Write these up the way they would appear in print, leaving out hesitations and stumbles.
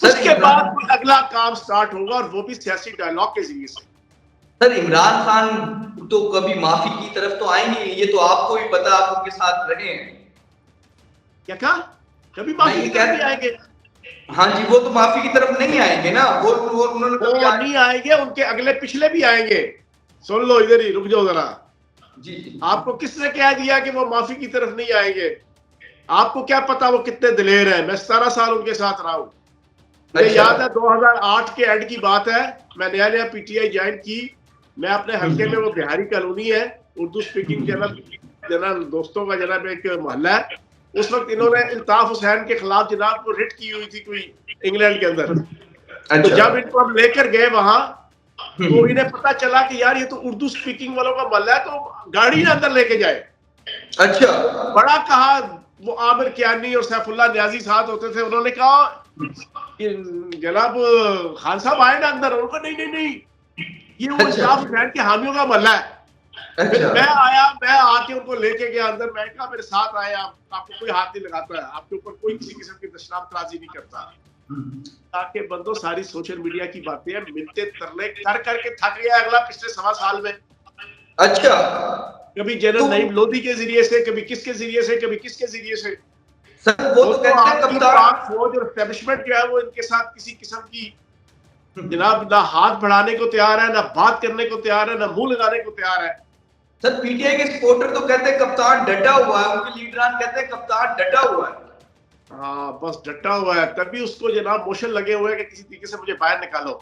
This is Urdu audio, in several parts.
اس کے بعد کوئی اگلا کام سٹارٹ ہوگا اور وہ بھی سیاسی ڈائلاگ کے ذریعے سے. سر عمران خان تو کبھی معافی کی طرف تو آئیں گے، یہ تو آپ کو بھی پتا، آپ ان کے ساتھ رہے ہیں. کیا کہا؟ کبھی معافی کی طرف نہیں آئیں گے. ہاں جی، وہ تو معافی کی طرف نہیں آئیں گے نا، وہ انہوں نے وہ نہیں آئیں گے، ان کے اگلے پچھلے بھی آئیں گے. سن لو ادھر ہی، رک جاؤ ذرا. جی آپ کو کس نے کہہ دیا کہ وہ معافی کی طرف نہیں آئیں گے؟ آپ کو کیا پتا وہ کتنے دلیر ہیں؟ میں 17 سال ان کے ساتھ رہا ہوں. مجھے یاد ہے 2008 کے اینڈ کی بات ہے، میں نیا نیا پی ٹی آئی جوائن کی. میں اپنے حلقے میں، وہ بہاری کالونی ہے، اردو اسپیکنگ جناب دوستوں کا جناب ایک محلہ ہے. اس وقت انہوں نے الطاف حسین کے خلاف جناب رٹ کی ہوئی تھی کوئی انگلینڈ کے اندر. تو جب ان کو ہم لے کر گئے وہاں تو انہیں پتا چلا کہ یار یہ تو اردو اسپیکنگ والوں کا محلہ ہے، تو گاڑی نہ اندر لے کے جائے. اچھا، بڑا کہا، وہ عامر کیانی اور سیف اللہ نیازی ساتھ ہوتے تھے، انہوں نے کہا کہ جناب خان صاحب آئے نا اندر. انہوں نے کہا نہیں نہیں، یہ وہ الطاف حسین کے حامیوں کا محلہ ہے. پھر میں آیا، میں آ کے ان کو لے کے گیا اندر. میں کہا میرے ساتھ آئے، آپ کو کوئی ہاتھ نہیں لگاتا ہے، آپ کے اوپر کوئی کسی قسم کی دشنام ترازی نہیں کرتا. تاکہ بندوں ساری سوشل میڈیا کی باتیں ہیں، ملتے ترلے کر کر کے تھک گیا اگلا پچھلے 1.25 سال میں. اچھا، کبھی جنرل نعیم لودھی کے ذریعے سے، کبھی کس کے ذریعے سے، کبھی کس کے ذریعے سے. وہ تو کہتے ہیں کپتان فوج اور اسٹیبلشمنٹ جو ہے وہ ان کے ساتھ کسی قسم کی جناب نہ ہاتھ بڑھانے کو تیار ہے، نہ بات کرنے کو تیار ہے، نہ منہ لگانے کو تیار ہے. سر پی ٹی آئی کے سپورٹر تو کہتے ہیں کپتان ڈٹا ہوا ہے، ان کے لیڈران کہتے ہیں کپتان ڈٹا ہوا ہے. ہاں بس ڈٹا ہوا ہے. تبھی اس کو جناب موشن لگے ہوئے ہیں کہ کسی طریقے سے مجھے باہر نکالو.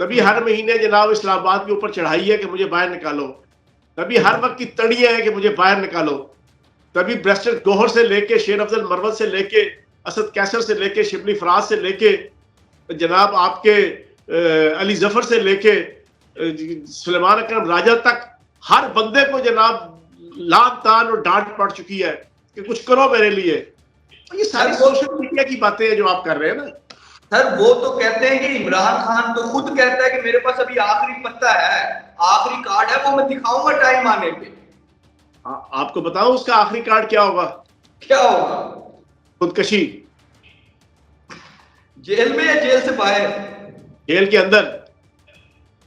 تبھی ہر مہینے جناب اسلام آباد کے اوپر چڑھائی ہے کہ مجھے باہر نکالو. تبھی ہر وقت کی تڑیاں ہیں کہ مجھے باہر نکالو. تبھی بریسٹر گوہر سے لے کے شیر افضل مروت سے لے کے اسد کیسر سے لے کے شبلی فراز سے لے کے جناب آپ کے علی ظفر سے لے کے سلیمان اکرم راجہ تک ہر بندے کو جناب لام تان اور ڈانٹ پڑ چکی ہے کہ کچھ کرو میرے لیے. یہ ساری سوشل میڈیا کی باتیں ہیں جو آپ کر رہے ہیں نا. سر وہ تو کہتے ہیں کہ عمران خان تو خود کہتا ہے کہ میرے پاس ابھی آخری پتہ ہے، آخری کارڈ ہے، وہ میں دکھاؤں گا ٹائم آنے پہ. آپ کو بتاؤں اس کا آخری کارڈ کیا ہوگا؟ کیا ہوگا؟ خودکشی. جیل میں یا جیل سے باہر؟ جیل کے اندر.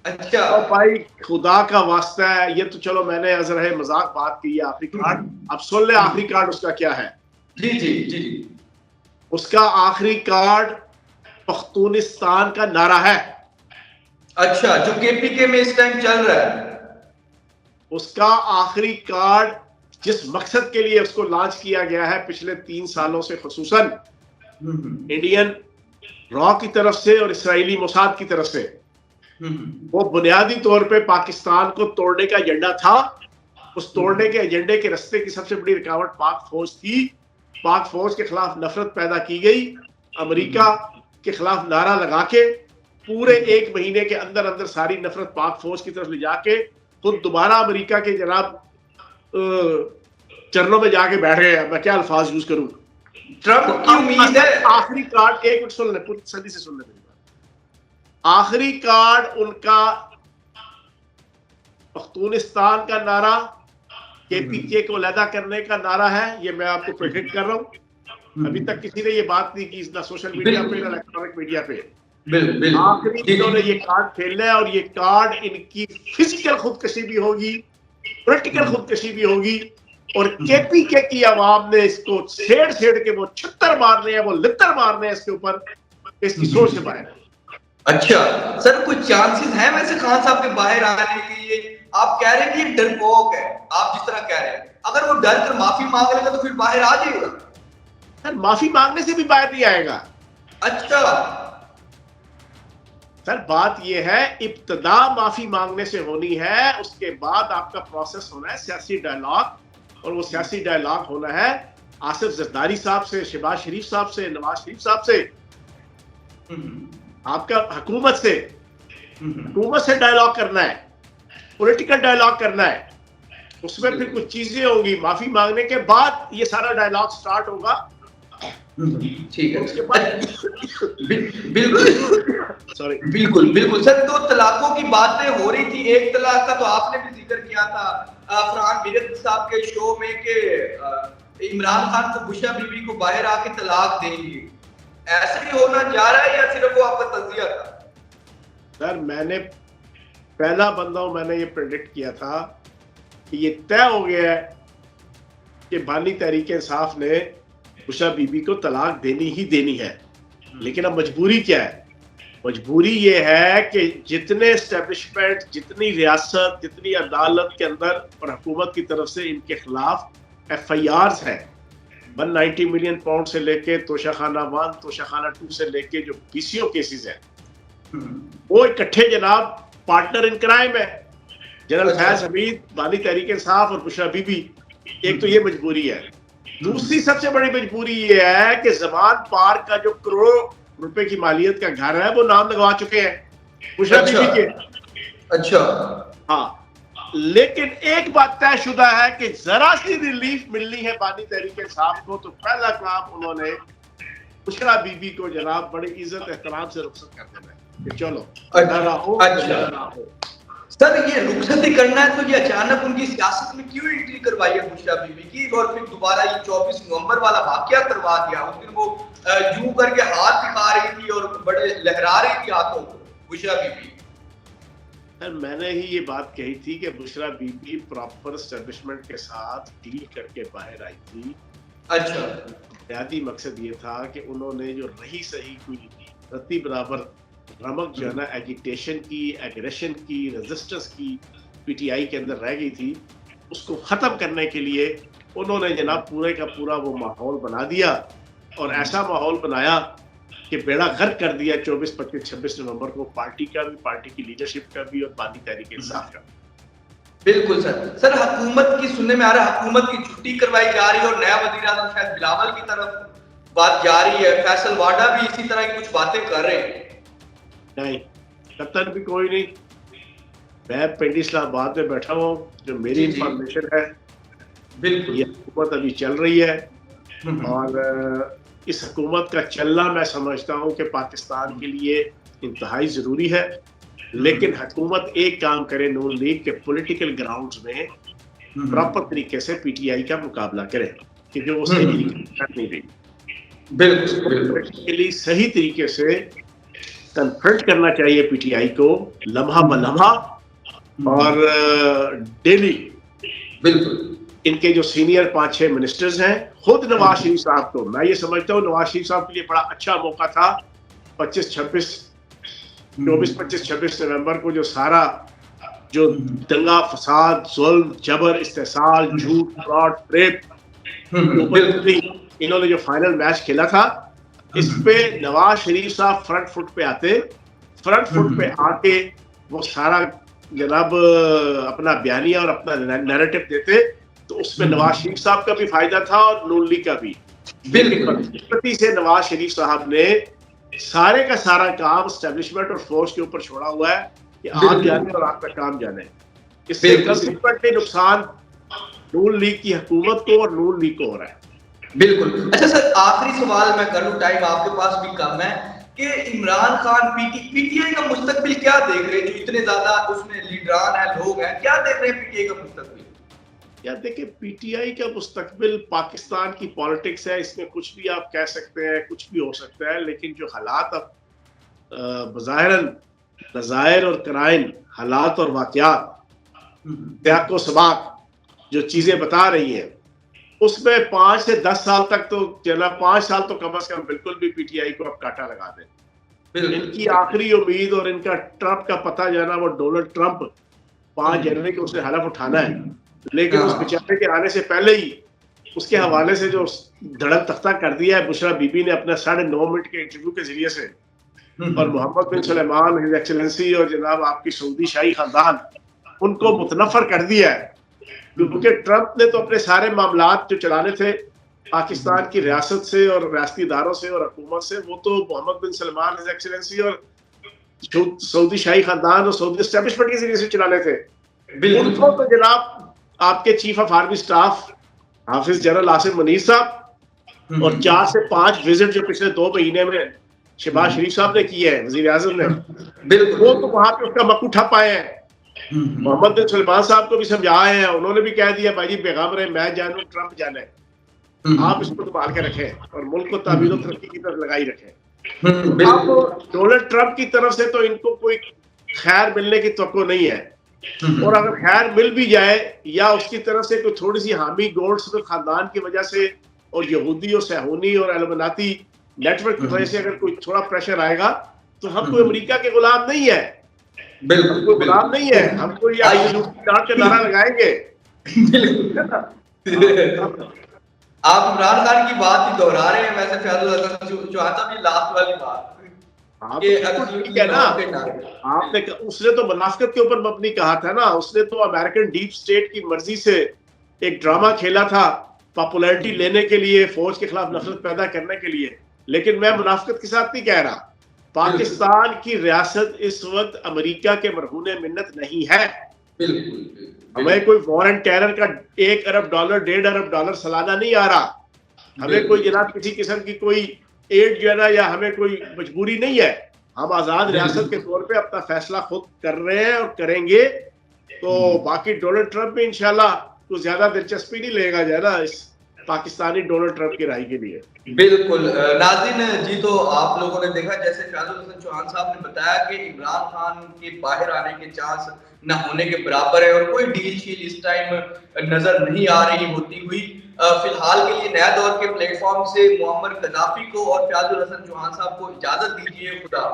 اچھا بھائی خدا کا واسطہ ہے، یہ تو چلو میں نے ازرہ مذاق بات کی ہے آخری کارڈ. اب سن لے آخری کارڈ اس کا کیا ہے. جی جی جی جی، اس کا آخری کارڈ پختونستان کا نعرہ ہے. اچھا، جو کے پی کے میں اس ٹائم چل رہا ہے. اس کا آخری کارڈ جس مقصد کے لیے اس کو لانچ کیا گیا ہے پچھلے 3 سالوں سے، خصوصاً انڈین را کی طرف سے اور اسرائیلی موساد کی طرف سے، وہ بنیادی طور پہ پاکستان کو توڑنے کا ایجنڈا تھا. اس توڑنے کے ایجنڈے کے رستے کی سب سے بڑی رکاوٹ پاک فوج تھی. پاک فوج کے خلاف نفرت پیدا کی گئی. امریکہ کے خلاف نعرہ لگا کے پورے 1 مہینے کے اندر اندر ساری نفرت پاک فوج کی طرف لے جا کے خود دوبارہ امریکہ کے جناب چرنوں میں جا کے بیٹھ گئے ہیں. میں کیا الفاظ یوز کروں. ٹرمپ کی امید ہے. آخری کارڈ ایک منٹ سن لیں، پوری تسلی سے سن لیں میری بات. آخری کارڈ ان کا پختونستان کا نعرہ، کے پی کے کو علیحدہ کرنے کا نعرہ ہے. یہ میں آپ کو پریڈکٹ کر رہا ہوں. ابھی تک کسی نے یہ بات نہیں کی، نہ سوشل میڈیا پہ نہ الیکٹرانک میڈیا پہ. آخری انہوں نے یہ کارڈ کھیلنا ہے، اور یہ کارڈ ان کی فزیکل خودکشی بھی ہوگی، پولیٹیکل خودکشی بھی ہوگی. اور کے پی کے کی عوام نے اس کو چھیڑ چھیڑ کے وہ چھتر مارنے ہیں، وہ لتر مارنے ہیں اس کے اوپر. اس کی سوچ سے باہر. اچھا سر، کوئی چانسز ہیں ویسے خان صاحب کے باہر آنے کے لیے؟ آپ کہہ رہے ہیں کہ یہ ڈرپوک ہے، آپ جس طرح کہہ رہے ہیں، اگر وہ ڈر کر معافی مانگ لے گا تو پھر باہر آ جائے گا. سر معافی مانگنے سے بھی باہر نہیں آئے گا. اچھا سر بات یہ ہے، ابتدا معافی مانگنے سے ہونی ہے، اس کے بعد آپ کا پروسیس ہونا ہے سیاسی ڈائلاگ. اور وہ سیاسی ڈائلاگ ہونا ہے آصف زرداری صاحب سے، شہباز شریف صاحب سے، نواز شریف صاحب سے، آپ کا حکومت سے ڈائلاگ کرنا ہے، پولیٹیکل ڈائلاگ کرنا ہے. اس میں پھر کچھ چیزیں ہوں گی. معافی مانگنے کے بعد یہ سارا ڈائلاگ سٹارٹ ہوگا. ٹھیک ہے، اس کے بعد بالکل بالکل سر. 2 طلاقوں کی باتیں ہو رہی تھی. ایک طلاق کا تو آپ نے بھی ذکر کیا تھا فرحان میرت صاحب کے شو میں کہ عمران خان کو بشرا بی بی کو باہر آ کے طلاق دیں گے. ایسے ہی ہونا جا رہا ہے یا صرف وہ آپ کا تجزیہ تھا؟ سر میں نے پہلا بندہ ہوں، میں نے یہ پریڈکٹ کیا تھا کہ یہ طے ہو گیا ہے کہ بانی تحریک انصاف نے بشرا بی بی کو طلاق دینی ہی دینی ہے. لیکن اب مجبوری کیا ہے؟ مجبوری یہ ہے کہ جتنے اسٹیبلشمنٹ، جتنی ریاست، جتنی عدالت کے اندر اور حکومت کی طرف سے ان کے خلاف ایف آئی آرز ہیں، 190 ملین پاؤنڈ سے لے کے توشہ خانہ 1، توشہ خانہ 2 سے لے کے جو پی سی او کیسز ہیں، وہ اکٹھے جناب پارٹنر ان کرائم ہے. جنرل فیض حمید، بانی تحریک انصاف اور بشرا بی بی. ایک تو یہ مجبوری ہے. دوسری سب سے بڑی مجبوری یہ ہے کہ زمان پارک کا جو کروڑوں روپے کی مالیت کا گھر ہے وہ نام لگوا چکے ہیں بشرا بی بی کے. اچھا ہاں، لیکن ایک بات طے شدہ ہے کہ ذرا سی ریلیف ملنی ہے بانی تحریک انصاف کو تو پہلا کام انہوں نے بشرا بی بی کو جناب بڑی عزت احترام سے رخصت کر دینا ہے کہ چلو سر یہ رخصت ہی کرنا ہے تو یہ اچانک ان کی سیاست میں کیوں انٹری کروائی ہے بشرا بی بی کی، اور پھر دوبارہ یہ 24 نومبر والا واقعہ کروا دیا؟ اس دن وہ یوں کر کے ہاتھ دکھا رہی تھی اور بڑے لہرا رہی تھی ہاتھوں کو بشرا بی بی. سر میں نے ہی یہ بات کہی تھی کہ بشرا بی بی پراپر اسٹیبلشمنٹ کے ساتھ ڈیل کر کے باہر آئی تھی. اچھا، بنیادی مقصد یہ تھا کہ انہوں نے جو رہی صحیح کوئی رتی برابر رمق جو ہے نا ایجیٹیشن کی، ایگریشن کی، ریزسٹنس کی پی ٹی آئی کے اندر رہ گئی تھی، اس کو ختم کرنے کے لیے انہوں نے جناب پورے کا پورا وہ ماحول بنا دیا، اور ایسا ماحول بنایا کہ بیڑا غرق کر دیا 24، 25، 26 نومبر کو پارٹی کا بھی، پارٹی کی لیڈرشپ کا بھی اور بانی تحریک انصاف کا. بالکل سر حکومت کی سننے میں آ رہا ہے حکومت کی چھٹی کروائی جا رہی ہے اور نیا وزیر اعظم شاید بلاول کی طرف بات جاری ہے. فیصل واڈا بھی اسی طرح کی کچھ باتیں کر رہے ہیں. نہیں، قطر بھی کوئی نہیں. میں پنڈی اسلام آباد میں بیٹھا ہوں، جو میری انفارمیشن ہے بالکل یہ حکومت ابھی چل رہی ہے، اور اس حکومت کا چلنا میں سمجھتا ہوں کہ پاکستان کے لیے انتہائی ضروری ہے. لیکن حکومت ایک کام کرے نون لیگ کے پولیٹیکل گراؤنڈز میں پراپر طریقے سے پی ٹی آئی کا مقابلہ کرے، کیونکہ وہ صحیح طریقے سے کر نہیں رہی. بالکل صحیح طریقے سے کنفرنٹ کرنا چاہیے پی ٹی آئی کو لمحہ بلمحہ، اور ڈیلی. بالکل ان کے جو سینئر 5-6 منسٹرز ہیں، خود نواز شریف صاحب کو میں یہ سمجھتا ہوں نواز شریف صاحب کے لیے بڑا اچھا موقع تھا 24-25 نومبر کو جو سارا جو دنگا فساد، ظلم، جبر، استحصال، جھوٹ، فراڈ، ریپ، انہوں نے جو فائنل میچ کھیلا تھا، اس پہ نواز شریف صاحب فرنٹ فٹ پہ آتے، فرنٹ فٹ پہ آ کے وہ سارا جناب اپنا بیانیہ اور اپنا نیریٹو دیتے، تو اس میں نواز شریف صاحب کا بھی فائدہ تھا اور نون لیگ کا بھی. بالکل سے نواز شریف صاحب نے سارے کا سارا کام اسٹیبلشمنٹ اور فورس کے اوپر چھوڑا ہوا ہے کہ آپ جانے اور آپ کا کام جانے. اس سے کنسیکوینٹلی نقصان نون لیگ کی حکومت کو اور نون لیگ کو ہو رہا ہے. بالکل. اچھا سر آخری سوال میں کروں، ٹائم آپ کے پاس بھی کم ہے، کہ Imran Khan P T I کا مستقبل کیا دیکھ رہے ہیں؟ جو اتنے زیادہ اس میں لیڈران ہیں، لوگ ہیں، کیا دیکھ رہے ہیں پی ٹی آئی کا مستقبل؟ یا دیکھیں پی ٹی آئی کا مستقبل پاکستان کی پالیٹکس ہے، اس میں کچھ بھی آپ کہہ سکتے ہیں، کچھ بھی ہو سکتا ہے، لیکن جو حالات اب بظاہراً نظائر اور قرائن، حالات اور واقعات، سیاق و سباق جو چیزیں بتا رہی ہیں، اس میں 5 سے 10 سال تک تو چلا، 5 سال تو کم از کم بالکل بھی پی ٹی آئی کو اب کاٹا لگا دیں. ان کی آخری امید اور ان کا ٹرمپ کا پتہ جو ہے نا وہ ڈونلڈ ٹرمپ 5 جنوری کو اسے حلف اٹھانا ہے، لیکن اس بیچارے کے آنے سے پہلے ہی اس کے حوالے سے جو دھڑک تختہ کر دیا ہے بشرا بی بی نے اپنا 9.5 منٹ کے انٹرویو کے ذریعے سے، اور محمد بن سلیمان ہز ایکسلنسی اور جناب آپ کی سعودی شاہی خاندان ان کو متنفر کر دیا ہے. کیونکہ ٹرمپ نے تو اپنے سارے معاملات جو چلانے تھے پاکستان کی ریاست سے اور ریاستی اداروں سے اور حکومت سے، وہ تو محمد بن سلمان ہز ایکسلنسی اور سعودی شاہی خاندان اور سعودی اسٹیبلشمنٹ کے ذریعے سے چلانے تھے. ان کو تو جناب آپ کے چیف آف آرمی اسٹاف حافظ جنرل آصم منیر صاحب اور 4 سے 5 وزٹ جو پچھلے 2 مہینے میں شہباز شریف صاحب نے کیے ہیں، وزیر اعظم نے، وہ تو وہاں پہ اس کا مکو ٹھپ آئے ہیں. محمد بن سلمان صاحب کو بھی سمجھائے ہیں، انہوں نے بھی کہہ دیا بھائی جی پیغام رہے میں جانوں ٹرمپ جانے. آپ اس کو سنبھال کے رکھیں اور ملک کو تعمیر و ترقی کی طرف لگائی رکھیں. اب ڈونلڈ ٹرمپ کی طرف سے تو ان کو کوئی خیر ملنے کی توقع نہیں ہے, اور اگر خیر مل بھی جائے یا اس کی طرف سے کوئی تھوڑی سی حامی گولڈز خاندان کی وجہ سے اور یہودی اور صہیونی اور ایلومناتی نیٹ ورک کی وجہ سے اگر کوئی تھوڑا پریشر آئے گا تو ہم کوئی امریکہ کے غلام نہیں ہے, ہم کوئی غلام نہیں ہے, ہم کوئی ڈانٹ کے نعرہ لگائیں گے. آپ عمران خان کی بات ہی دہرا رہے ہیں ویسے فیاض الحسن چوہان صاحب کی لاسٹ والی بات ٹھیک ہے نا, آپ نے اس نے تو منافقت کے اوپر مبنی کہا تھا نا, اس نے تو امریکن ڈیپ اسٹیٹ کی مرضی سے ایک ڈرامہ کھیلا تھا پاپولیرٹی لینے کے لیے, فوج کے خلاف نفرت پیدا کرنے کے لیے. لیکن میں منافقت کے ساتھ نہیں کہہ رہا, پاکستان کی ریاست اس وقت امریکہ کے مرہون منت نہیں ہے. ہمیں کوئی وارن ٹیرر کا $1 ارب $1.5 ارب سالانہ نہیں آ رہا, ہمیں کوئی جناب کسی قسم کی کوئی ایڈ جو ہے نا یا ہمیں کوئی مجبوری نہیں ہے. ہم آزاد ریاست کے طور پہ اپنا فیصلہ خود کر رہے ہیں اور کریں گے. تو باقی ڈونلڈ ٹرمپ بھی انشاءاللہ تو زیادہ دلچسپی نہیں لے گا جو ہے نا اس پاکستانی ڈونلڈ ٹرمپ کی رائے کے لیے. بالکل ناظرین جی, تو آپ لوگوں نے دیکھا جیسے فیاض الحسن چوہان صاحب نے بتایا کہ عمران خان کے باہر آنے کے چانس نہ ہونے کے برابر ہے اور کوئی ڈیل شیل اس ٹائم نظر نہیں آ رہی ہوتی ہوئی. فی الحال کے لیے نیا دور کے پلیٹ فارم سے معمر قذافی کو اور فیاض الحسن چوہان صاحب کو اجازت دیجیے. خدا